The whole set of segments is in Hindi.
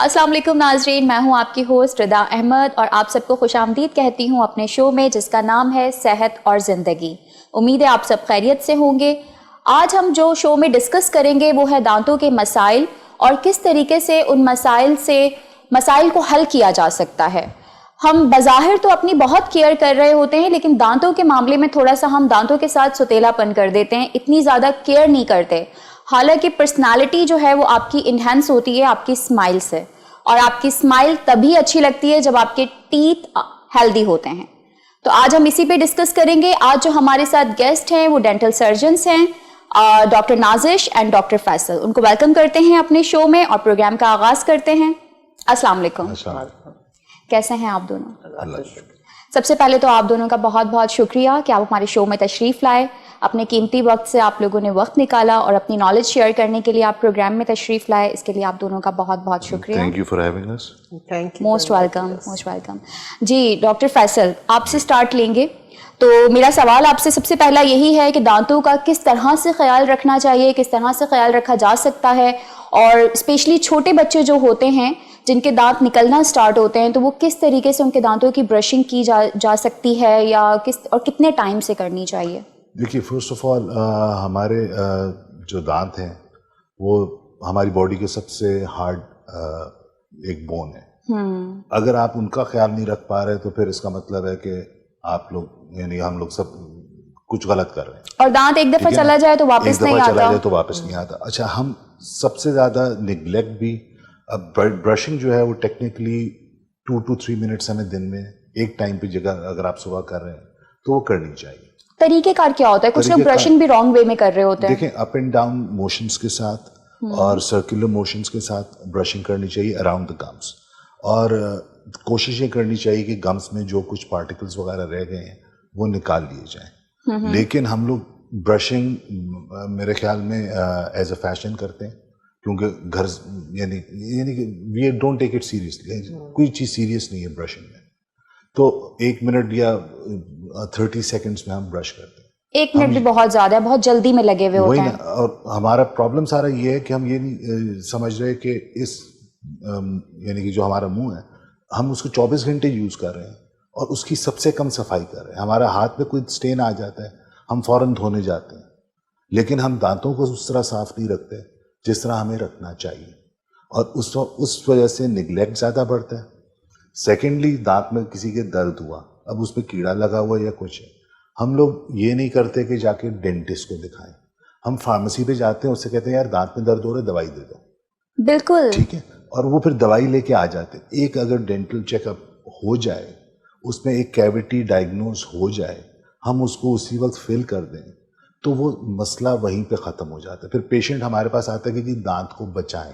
अस्सलाम वालेकुम नाज़रीन, मैं हूं आपकी होस्ट रिदा अहमद और आप सबको खुशामदीद कहती हूं अपने शो में जिसका नाम है सेहत और ज़िंदगी। उम्मीद है आप सब खैरियत से होंगे। आज हम जो शो में डिस्कस करेंगे वो है दांतों के मसाइल और किस तरीके से उन मसाइल को हल किया जा सकता है। हम बज़ाहिर तो अपनी बहुत केयर कर रहे होते हैं, लेकिन दांतों के मामले में थोड़ा सा हम दांतों के साथ सुतेलापन कर देते हैं, इतनी ज़्यादा केयर नहीं करते। हालांकि पर्सनालिटी जो है वो आपकी इन्हेंस होती है आपकी स्माइल से, और आपकी स्माइल तभी अच्छी लगती है जब आपके टीथ हेल्दी होते हैं। तो आज हम इसी पे डिस्कस करेंगे। आज जो हमारे साथ गेस्ट हैं वो डेंटल सर्जन्स हैं, doctor Nazish and doctor Faisal. उनको वेलकम करते हैं अपने शो में और प्रोग्राम का आगाज करते हैं। अस्सलाम वालेकुम। कैसे हैं आप दोनों? सबसे पहले तो आप दोनों का बहुत बहुत शुक्रिया कि आप हमारे शो में तशरीफ़ लाए। अपने कीमती वक्त से आप लोगों ने वक्त निकाला और अपनी नॉलेज शेयर करने के लिए आप प्रोग्राम में तशरीफ़ लाए। इसके लिए आप दोनों का बहुत बहुत शुक्रिया। Thank you for having us. Thank you. Most welcome, most welcome. जी डॉक्टर फैसल, आपसे स्टार्ट लेंगे। तो मेरा सवाल आपसे सबसे पहला यही है कि दांतों का किस तरह से ख्याल रखना चाहिए, किस तरह से ख्याल रखा जा सकता है, और स्पेशली छोटे बच्चे जो होते हैं जिनके दांत निकलना स्टार्ट होते हैं, तो वो किस तरीके से उनके दांतों की ब्रशिंग की जा सकती है या कितने टाइम से करनी चाहिए? देखिए, फर्स्ट ऑफ ऑल हमारे जो दांत हैं वो हमारी बॉडी के सबसे हार्ड एक बोन है। अगर आप उनका ख्याल नहीं रख पा रहे तो फिर इसका मतलब है कि आप लोग यानी हम लोग सब कुछ गलत कर रहे हैं। और दांत एक दफा चला जाए तो वापस नहीं आता। अच्छा, हम सबसे ज्यादा निगलेक्ट भी, अब ब्रशिंग जो है वो टेक्निकली 2 to 3 मिनट्स हमें दिन में एक टाइम पे जगह अगर आप सुबह कर रहे हैं तो वो करनी चाहिए। तरीकेकार क्या होता है? कुछ लोग ब्रशिंग भी रॉन्ग वे में कर रहे होते हैं। देखें, अप एंड डाउन मोशंस के साथ और सर्कुलर मोशंस के साथ ब्रशिंग करनी चाहिए अराउंड द गम्स, और कोशिश ये करनी चाहिए कि गम्स में जो कुछ पार्टिकल्स वगैरह रह गए हैं वो निकाल लिए जाएं। लेकिन हम लोग ब्रशिंग मेरे ख्याल में एज अ फैशन करते हैं, क्योंकि घर यानी कि we don't take it seriously. कोई चीज़ सीरियस नहीं है ब्रशिंग में। तो 1 मिनट या 30 सेकंड्स में हम ब्रश करते हैं। 1 मिनट भी बहुत ज़्यादा है, बहुत जल्दी में लगे हुए होते हैं। और हमारा प्रॉब्लम सारा ये है कि हम ये नहीं समझ रहे कि इस यानी कि जो हमारा मुंह है हम उसको 24 घंटे यूज़ कर रहे हैं और उसकी सबसे कम सफाई कर रहे हैं। हमारा हाथ पे कोई स्टेन आ जाता है हम फ़ौरन धोने जाते हैं, लेकिन हम दांतों को उस तरह साफ नहीं रखते जिस तरह हमें रखना चाहिए, और उस वजह से निगलेक्ट ज़्यादा बढ़ता है। सेकेंडली, दांत में किसी के दर्द हुआ, अब उस पर कीड़ा लगा हुआ या कुछ है, हम लोग ये नहीं करते कि जाके डेंटिस्ट को दिखाएं। हम फार्मेसी पे जाते हैं, उससे कहते हैं यार दांत में दर्द हो रहा है, दवाई दे दो। बिल्कुल ठीक है, और वो फिर दवाई लेके आ जाते हैं। एक अगर डेंटल चेकअप हो जाए, उसमें एक कैविटी डायग्नोज हो जाए, हम उसको उसी वक्त फिल कर दें तो वो मसला वहीं पे ख़त्म हो जाता है। फिर पेशेंट हमारे पास आता है कि जी दांत को बचाएं।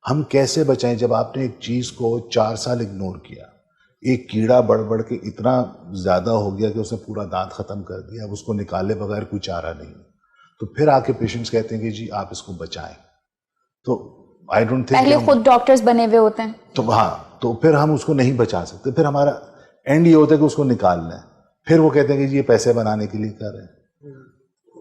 हम कैसे बचाएं जब आपने एक चीज़ को 4 साल इग्नोर किया, एक कीड़ा बढ़ के इतना ज़्यादा हो गया कि उसने पूरा दांत ख़त्म कर दिया, अब उसको निकाले बगैर कोई चारा नहीं। तो फिर आके पेशेंट्स कहते हैं कि जी आप इसको बचाएं। तो आई डोंट थिंक पहले खुद डॉक्टर्स बने हुए होते हैं, तो हाँ, तो फिर हम उसको नहीं बचा सकते। फिर हमारा एंड ये होता है कि उसको निकालना है। फिर वो कहते हैं कि जी ये पैसे बनाने के लिए कर रहे हैं।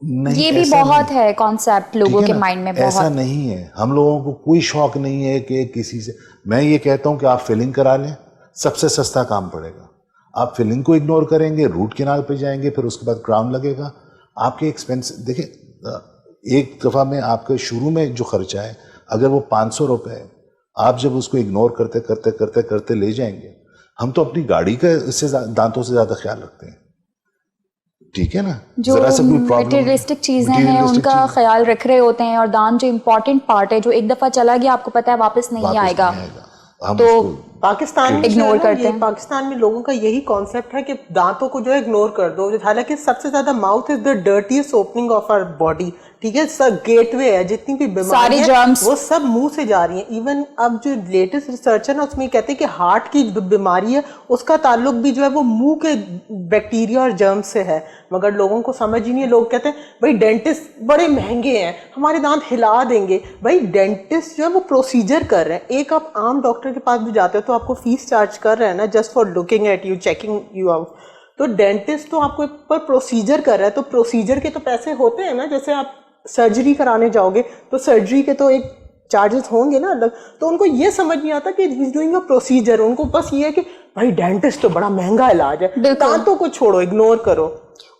नहीं, ये भी बहुत है कॉन्सेप्ट लोगों के माइंड में। ऐसा नहीं है, हम लोगों को कोई शौक नहीं है कि किसी से। मैं ये कहता हूं कि आप फिलिंग करा लें, सबसे सस्ता काम पड़ेगा। आप फिलिंग को इग्नोर करेंगे, रूट कैनाल पे जाएंगे, फिर उसके बाद क्राउन लगेगा। आपके एक्सपेंस देखिए, एक दफ़ा में आपके शुरू में जो खर्चा है अगर वो 500 रुपये है, आप जब उसको इग्नोर करते करते करते करते ले जाएंगे, हम तो अपनी गाड़ी का इससे दांतों से ज़्यादा ख्याल रखते हैं। ठीक है ना, जो मटेरियलिस्टिक चीजें हैं उनका ख्याल रख रहे होते हैं, और दांत जो इम्पोर्टेंट पार्ट है जो एक दफा चला गया आपको पता है वापस नहीं आएगा, तो पाकिस्तान में इग्नोर करते हैं। पाकिस्तान में लोगों का यही कॉन्सेप्ट है कि दांतों को जो है इग्नोर कर दो, हालांकि सबसे ज्यादा mouth is the dirtiest opening of our body. ठीक है, सब गेटवे है, जितनी भी बीमारी है वो सब मुंह से जा रही हैं। इवन अब जो लेटेस्ट रिसर्च है ना उसमें कहते हैं कि हार्ट की बीमारी है उसका ताल्लुक भी जो है वो मुंह के बैक्टीरिया और जर्म से है, मगर लोगों को समझ ही नहीं है। लोग कहते हैं भाई डेंटिस्ट बड़े महंगे हैं, हमारे दांत हिला देंगे। भाई डेंटिस्ट जो है वो प्रोसीजर कर रहे हैं। एक आप आम डॉक्टर के पास भी जाते हो तो आपको फीस चार्ज कर रहे हैं ना, just for looking at you, checking you out. तो डेंटिस्ट तो आपको पर प्रोसीजर कर रहा है, तो प्रोसीजर के तो पैसे होते हैं ना। जैसे आप सर्जरी कराने जाओगे तो सर्जरी के तो एक चार्जेस होंगे ना अलग, तो उनको ये समझ नहीं आता कि he is doing a procedure. उनको बस ये है कि भाई डेंटिस्ट तो बड़ा महंगा इलाज है, दांतों को छोड़ो, इग्नोर करो।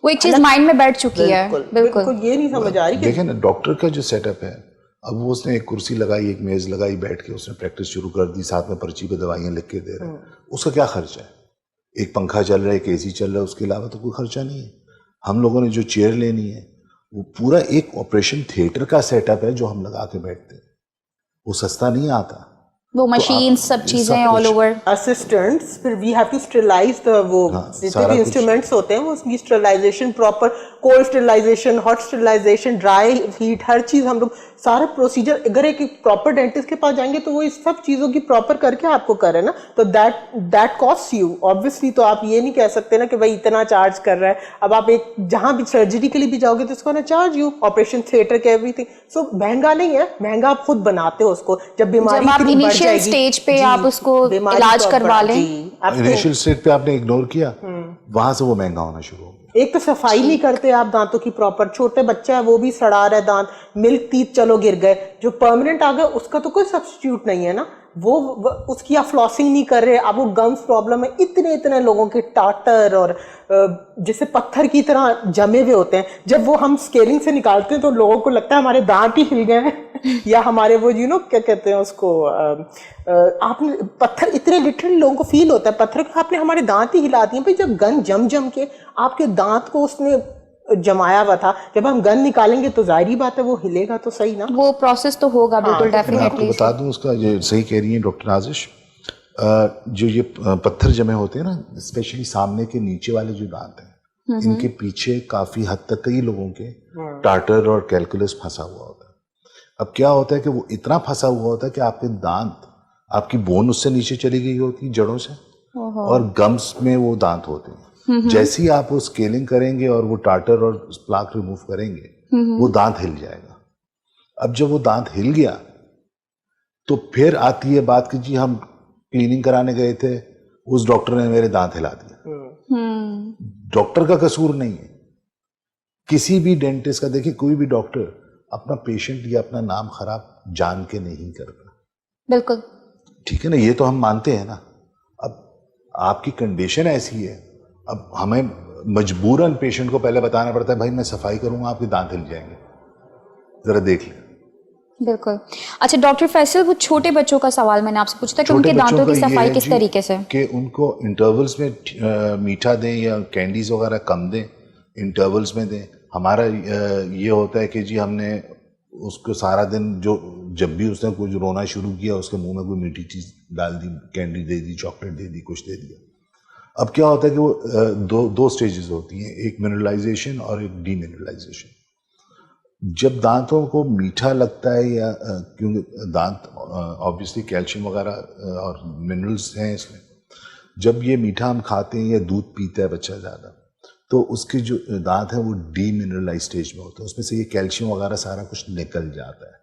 वो एक चीज माइंड में बैठ चुकी है। बिल्कुल ये नहीं समझ आ रही कि देखें ना, डॉक्टर का जो सेटअप है, अब वो उसने एक कुर्सी लगाई, एक मेज लगाई, बैठ के उसने प्रैक्टिस शुरू कर दी, साथ में पर्ची पे दवाइयां लिख के दे रहे हैं। उसका क्या खर्चा है? एक पंखा चल रहा है, एक एसी चल रहा है, उसके अलावा तो कोई खर्चा नहीं है। हम लोगों ने जो चेयर लेनी है, वो पूरा एक ऑपरेशन थिएटर का सेटअप है जो हम लगा के बैठते हैं। वो सस्ता नहीं आता। वो मशीन सब चीजें ऑल ओवर, असिस्टेंट्स, फिर we have to sterilise the वो जितने भी इंस्ट्रूमेंट्स होते हैं वो उसकी sterilisation, proper cold sterilisation, hot sterilisation, dry heat, हर चीज हम लोग सारा प्रोसीजर, अगर एक प्रॉपर डेंटिस्ट के पास जाएंगे तो वो इस सब चीजों की प्रॉपर करके आपको करे ना, तो दैट कॉस्ट यू ऑब्वियसली। तो आप ये नहीं कह सकते ना कि भाई इतना चार्ज कर रहा है। अब आप एक जहां भी सर्जरी के लिए भी जाओगे तो इसको ना चार्ज यू, ऑपरेशन थिएटर के एवरीथिंग। सो महंगा नहीं है, महंगा आप खुद बनाते हो उसको। जब बीमारी इनिशियल स्टेज पे आप उसको इलाज करवा लें, इनिशियल स्टेज पे आपने इग्नोर किया, वहां से वो महंगा होना शुरू हो गया। एक तो सफाई नहीं करते आप दांतों की प्रॉपर, छोटे बच्चा है वो भी सड़ा रहा है दांत, मिल्क टीथ चलो गिर गए, जो परमानेंट आ गए उसका तो कोई सब्स्टिट्यूट नहीं है ना, वो उसकी आप फ्लॉसिंग नहीं कर रहे, आपको गम्स प्रॉब्लम है। इतने इतने लोगों के टाटर और जैसे पत्थर की तरह जमे हुए होते हैं, जब वो हम स्केलिंग से निकालते हैं तो लोगों को लगता है हमारे दांत ही हिल गए हैं या हमारे वो क्या कहते हैं उसको, आपने पत्थर, इतने लिटरली लोगों को फील होता है पत्थर को आपने हमारे दांत ही हिला दिए। भाई जब गन जम जम के आपके दांत को उसने जमाया हुआ था, जब हम गन निकालेंगे तो जाहिर बात है वो हिलेगा तो सही ना, वो प्रोसेस तो होगा बिल्कुल डेफिनेटली। बता दूं उसका, ये सही कह रही है डॉक्टर नाजिश, जो ये पत्थर जमे होते हैं ना, स्पेशली सामने के नीचे वाले जो दांत हैं, इनके पीछे काफी हद तक कई लोगों के टार्टर और कैलकुलस फंसा हुआ होता है। अब क्या होता है कि वो इतना फंसा हुआ होता है कि आपके दांत, आपकी बोन उससे नीचे चली गई होती है जड़ों से, और गम्स में वो दांत होते हैं। जैसे ही आप वो स्केलिंग करेंगे और वो टार्टर और प्लाक रिमूव करेंगे, वो दांत हिल जाएगा। अब जब वो दांत हिल गया तो फिर आती है बात कि जी हम क्लीनिंग कराने गए थे, उस डॉक्टर ने मेरे दांत हिला दिया। डॉक्टर का कसूर नहीं है, किसी भी डेंटिस्ट का। देखिए कोई भी डॉक्टर अपना पेशेंट या अपना नाम खराब जान के नहीं करता, बिल्कुल ठीक है ना, ये तो हम मानते हैं ना। अब आपकी कंडीशन ऐसी है, अब हमें मजबूरन पेशेंट को पहले बताना पड़ता है भाई मैं सफाई करूंगा, आपके दांत हिल जाएंगे, जरा देख ले। बिल्कुल। अच्छा डॉक्टर फैसल, वो छोटे बच्चों का सवाल मैंने आपसे पूछा था कि उनके दांतों की सफाई किस तरीके से, कि उनको इंटरवल्स में मीठा दें या कैंडीज वगैरह कम दें, इंटरवल्स में दें। हमारा ये होता है कि जी हमने उसको सारा दिन, जो जब भी उसने कुछ रोना शुरू किया उसके मुंह में कोई मीठी चीज डाल दी, कैंडी दे दी, चॉकलेट दे दी, कुछ दे दिया। अब क्या होता है कि वो दो स्टेजेस होती हैं, एक मिनरलाइजेशन और एक डीमिनरलाइजेशन। जब दांतों को मीठा लगता है या क्योंकि दांत ऑब्वियसली कैल्शियम वगैरह और मिनरल्स हैं इसमें, जब ये मीठा हम खाते हैं या दूध पीता है बच्चा ज़्यादा, तो उसके जो दांत हैं वो डीमिनरलाइज स्टेज में होते हैं, उसमें से ये कैल्शियम वगैरह सारा कुछ निकल जाता है।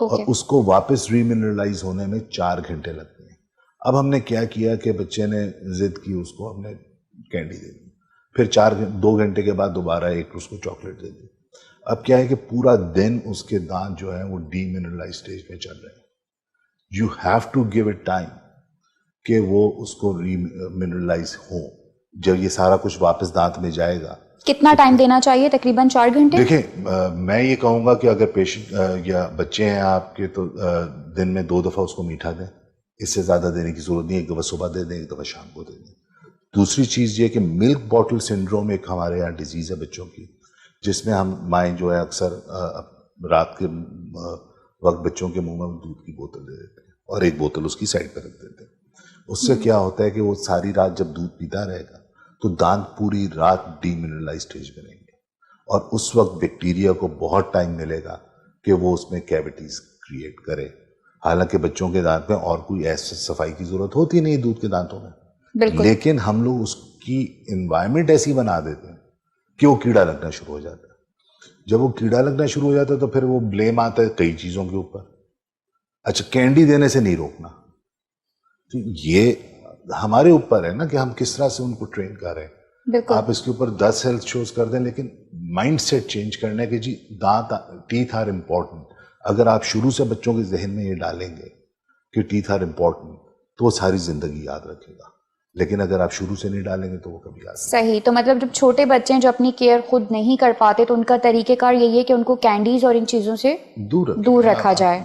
और उसको वापस रीमिनरलाइज होने में 4 घंटे लगते हैं। अब हमने क्या किया कि बच्चे ने जिद की, उसको हमने कैंडी दे दी, फिर 2 घंटे के बाद दोबारा एक उसको चॉकलेट दे दी। अब क्या है कि पूरा दिन उसके दांत जो है वो डीमिनरलाइज स्टेज में चल रहे हैं। You have to give it time कि वो उसको रीमिनरलाइज हो। जब ये सारा कुछ वापस दांत में जाएगा, कितना टाइम देना चाहिए? तकरीबन 4 घंटे। देखिए मैं ये कहूँगा कि अगर पेशेंट या बच्चे हैं आपके तो दिन में 2 दफ़ा उसको मीठा दें, इससे ज़्यादा देने की ज़रूरत नहीं है। एक दफ़ा सुबह दे दें, एक दफ़ा शाम को दे दें। दूसरी चीज़ ये कि मिल्क बॉटल सिंड्रोम एक हमारे यहाँ डिजीज़ है बच्चों की, जिसमें हम माएँ जो है अक्सर रात के वक्त बच्चों के मुंह में दूध की बोतल दे देते हैं और एक बोतल उसकी साइड पर रख देते हैं। उससे क्या होता है कि वो सारी रात जब दूध पीता रहेगा तो दांत पूरी रात डीमिनरलाइज स्टेज में रहेंगे, और उस वक्त बैक्टीरिया को बहुत टाइम मिलेगा कि वो उसमें कैविटीज क्रिएट करे। हालांकि बच्चों के दांत में और कोई ऐसी सफाई की जरूरत होती नहीं दूध के दांतों में, लेकिन हम लोग उसकी एनवायरनमेंट ऐसी बना देते हैं कि वो कीड़ा लगना शुरू हो जाता है। जब वो कीड़ा लगना शुरू हो जाता है तो फिर वो ब्लेम आता है कई चीजों के ऊपर। अच्छा, कैंडी देने से नहीं रोकना, तो ये हमारे ऊपर है ना कि हम किस तरह से उनको ट्रेन कर रहे हैं। आप इसके ऊपर 10 हेल्थ शोज कर दें, लेकिन माइंड सेट चेंज करने के जी दांत, टीथ आर इम्पोर्टेंट। अगर आप शुरू से बच्चों के जहन में ये डालेंगे कि टीथ आर इम्पोर्टेंट, तो वो सारी जिंदगी याद रखेगा। लेकिन अगर आप शुरू से नहीं डालेंगे तो वो कभी याद नहीं। सही। तो मतलब जब छोटे बच्चे हैं जो अपनी केयर खुद नहीं कर पाते, तो उनका तरीकेकार यही है कि उनको कैंडीज और इन चीजों से दूर रखा जाए।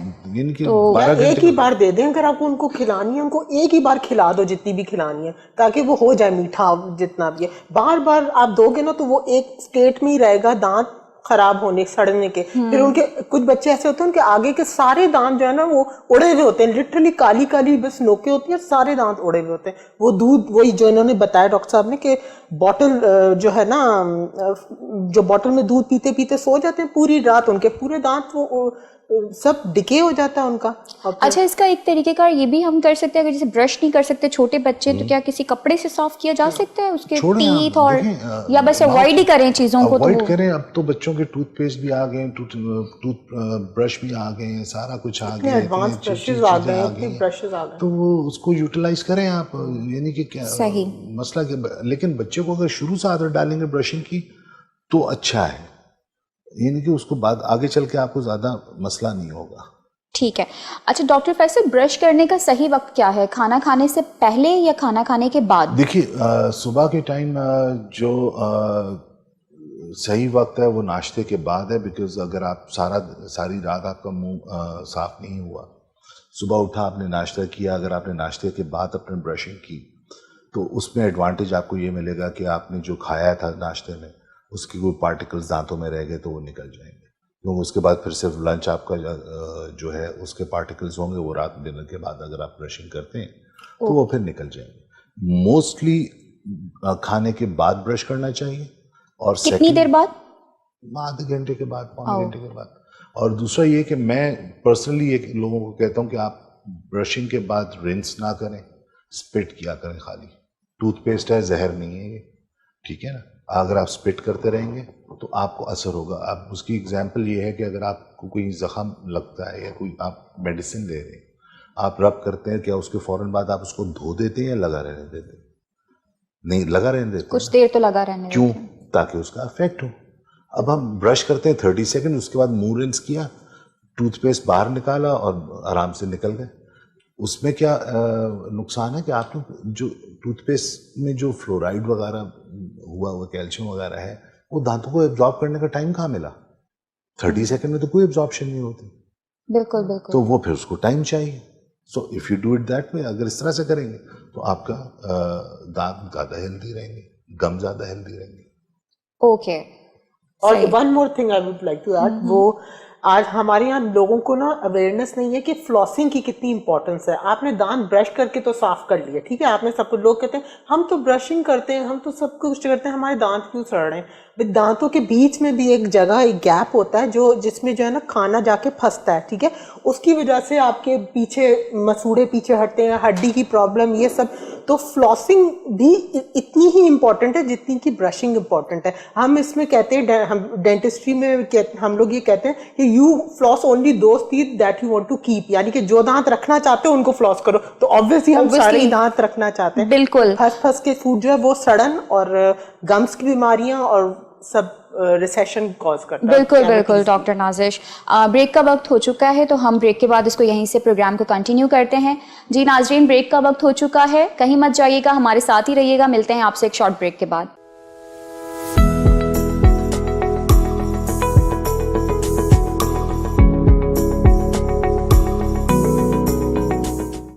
तो एक ही बार दे दें, अगर आपको उनको खिलानी है उनको एक ही बार खिला दो जितनी भी खिलानी है, ताकि वो हो जाए मीठा जितना भी है। बार बार आप दोगे ना तो वो एक स्टेट में ही रहेगा, दांत खराब होने सड़ने के। फिर उनके कुछ बच्चे ऐसे होते हैं उनके आगे के सारे दांत जो है ना वो उड़े हुए होते हैं, लिटरली काली काली बस नोके होती है, सारे दांत उड़े हुए होते हैं। वो दूध, वही जो इन्होंने बताया डॉक्टर साहब ने कि बॉटल जो है ना, जो बॉटल में दूध पीते पीते सो जाते हैं, पूरी रात उनके पूरे दांत वो सब डिके हो जाता है उनका। अच्छा, इसका एक तरीके का ये भी हम कर सकते हैं, अगर जैसे ब्रश नहीं कर सकते छोटे बच्चे, तो क्या किसी कपड़े से साफ किया जा सकता है उसके टीथ, और या बस अवॉइड ही करें चीजों को? अवॉइड करें। अब तो बच्चों के टूथपेस्ट भी आ गए, टूथ ब्रश भी आ गए हैं, सारा कुछ आ गया, एडवांस ब्रशेस आ गए, ब्रशेस आ गए, तो वो उसको यूटिलाइज करें आप। यानी कि क्या सही मसला के, लेकिन बच्चे को अगर शुरू से आदत डालेंगे ब्रशिंग की तो अच्छा है, यानी कि उसको बाद आगे चल के आपको ज्यादा मसला नहीं होगा। ठीक है। अच्छा डॉक्टर फैसल, ब्रश करने का सही वक्त क्या है? खाना खाने से पहले या खाना खाने के बाद? देखिए, सुबह के टाइम जो सही वक्त है वो नाश्ते के बाद है, बिकॉज अगर आप सारी रात आपका मुंह साफ नहीं हुआ, सुबह उठा आपने नाश्ता किया, अगर आपने नाश्ते के बाद अपने ब्रशिंग की तो उसमें एडवांटेज आपको ये मिलेगा कि आपने जो खाया था नाश्ते में उसके कोई पार्टिकल्स दांतों में रह गए तो वो निकल जाएंगे, क्योंकि उसके बाद फिर सिर्फ लंच आपका जो है उसके पार्टिकल्स होंगे, वो रात डिनर के बाद अगर आप ब्रशिंग करते हैं तो वो फिर निकल जाएंगे। मोस्टली खाने के बाद ब्रश करना चाहिए। और कितनी देर बाद? आधे घंटे के बाद, पौने घंटे के बाद। और दूसरा ये कि मैं पर्सनली ये लोगों को कहता हूँ कि आप ब्रशिंग के बाद रिंस ना करें, स्पिट किया करें खाली। टूथपेस्ट है, जहर नहीं है ये, ठीक है ना। अगर आप स्पिट करते रहेंगे तो आपको असर होगा। आप उसकी एग्जांपल ये है कि अगर आपको कोई जख्म लगता है या कोई आप मेडिसिन ले रहे हैं, आप रब करते हैं, क्या उसके फौरन बाद आप उसको धो देते हैं या लगा रहने देते हैं? नहीं, लगा रहने देते, कुछ देर तो लगा रहने देते। क्यों? ताकि उसका इफेक्ट हो। अब हम ब्रश करते हैं 30 सेकंड, उसके बाद मुंह रिंस किया, टूथपेस्ट बाहर निकाला और आराम से निकल गए। उसमें क्या नुकसान है कि आपने जो टूथपेस्ट में जो फ्लोराइड वगैरह हुआ कैल्शियम वगैरह है, वो दांतों को एब्जॉर्ब करने का टाइम कहाँ मिला? 30 सेकंड में तो कोई एब्जॉर्प्शन नहीं होती। बिल्कुल बिल्कुल। तो वो फिर उसको टाइम चाहिए। So if you do it that way, अगर इस तरह से करेंगे तो आपका दांत ज़्यादा हेल्दी रहेंगे, गम ज़्यादा हेल्दी रहेंगे। ओके। और one more thing I would like to add, वो आज हमारे यहाँ लोगों को ना अवेयरनेस नहीं है कि फ्लॉसिंग की कितनी इंपॉर्टेंस है। आपने दांत ब्रश करके तो साफ कर लिए, ठीक है, आपने सब कुछ, लोग कहते हैं हम तो ब्रशिंग करते हैं, हम तो सब कुछ करते हैं, हमारे दांत क्यों सड़ रहे हैं? दांतों के बीच में भी एक जगह, एक गैप होता है जो जिसमें जो है ना खाना जाके फंसता है, ठीक है, उसकी वजह से आपके पीछे मसूड़े पीछे हटते हैं, हड्डी की प्रॉब्लम, ये सब। तो फ्लॉसिंग भी इतनी ही इम्पोर्टेंट है जितनी कि ब्रशिंग इम्पोर्टेंट है। हम इसमें कहते हैं, हम डेंटिस्ट्री में हम लोग ये कहते हैं कि you floss only those teeth that you want to keep, यानी कि जो दांत रखना चाहते हो उनको फ्लॉस करो। तो ऑब्वियसली हम सारे दांत रखना चाहते हैं। बिल्कुल। फंस के फूड जो है वो सड़न और गम्स की बीमारियां और सब रिसेशन कॉज करता है। बिल्कुल बिल्कुल डॉक्टर नाजिश। ब्रेक का वक्त हो चुका है, तो हम ब्रेक के बाद इसको यहीं से प्रोग्राम को कंटिन्यू करते हैं। जी नाजरीन, ब्रेक का वक्त हो चुका है, कहीं मत जाइएगा, हमारे साथ ही रहिएगा। मिलते हैं आपसे एक शॉर्ट ब्रेक के बाद।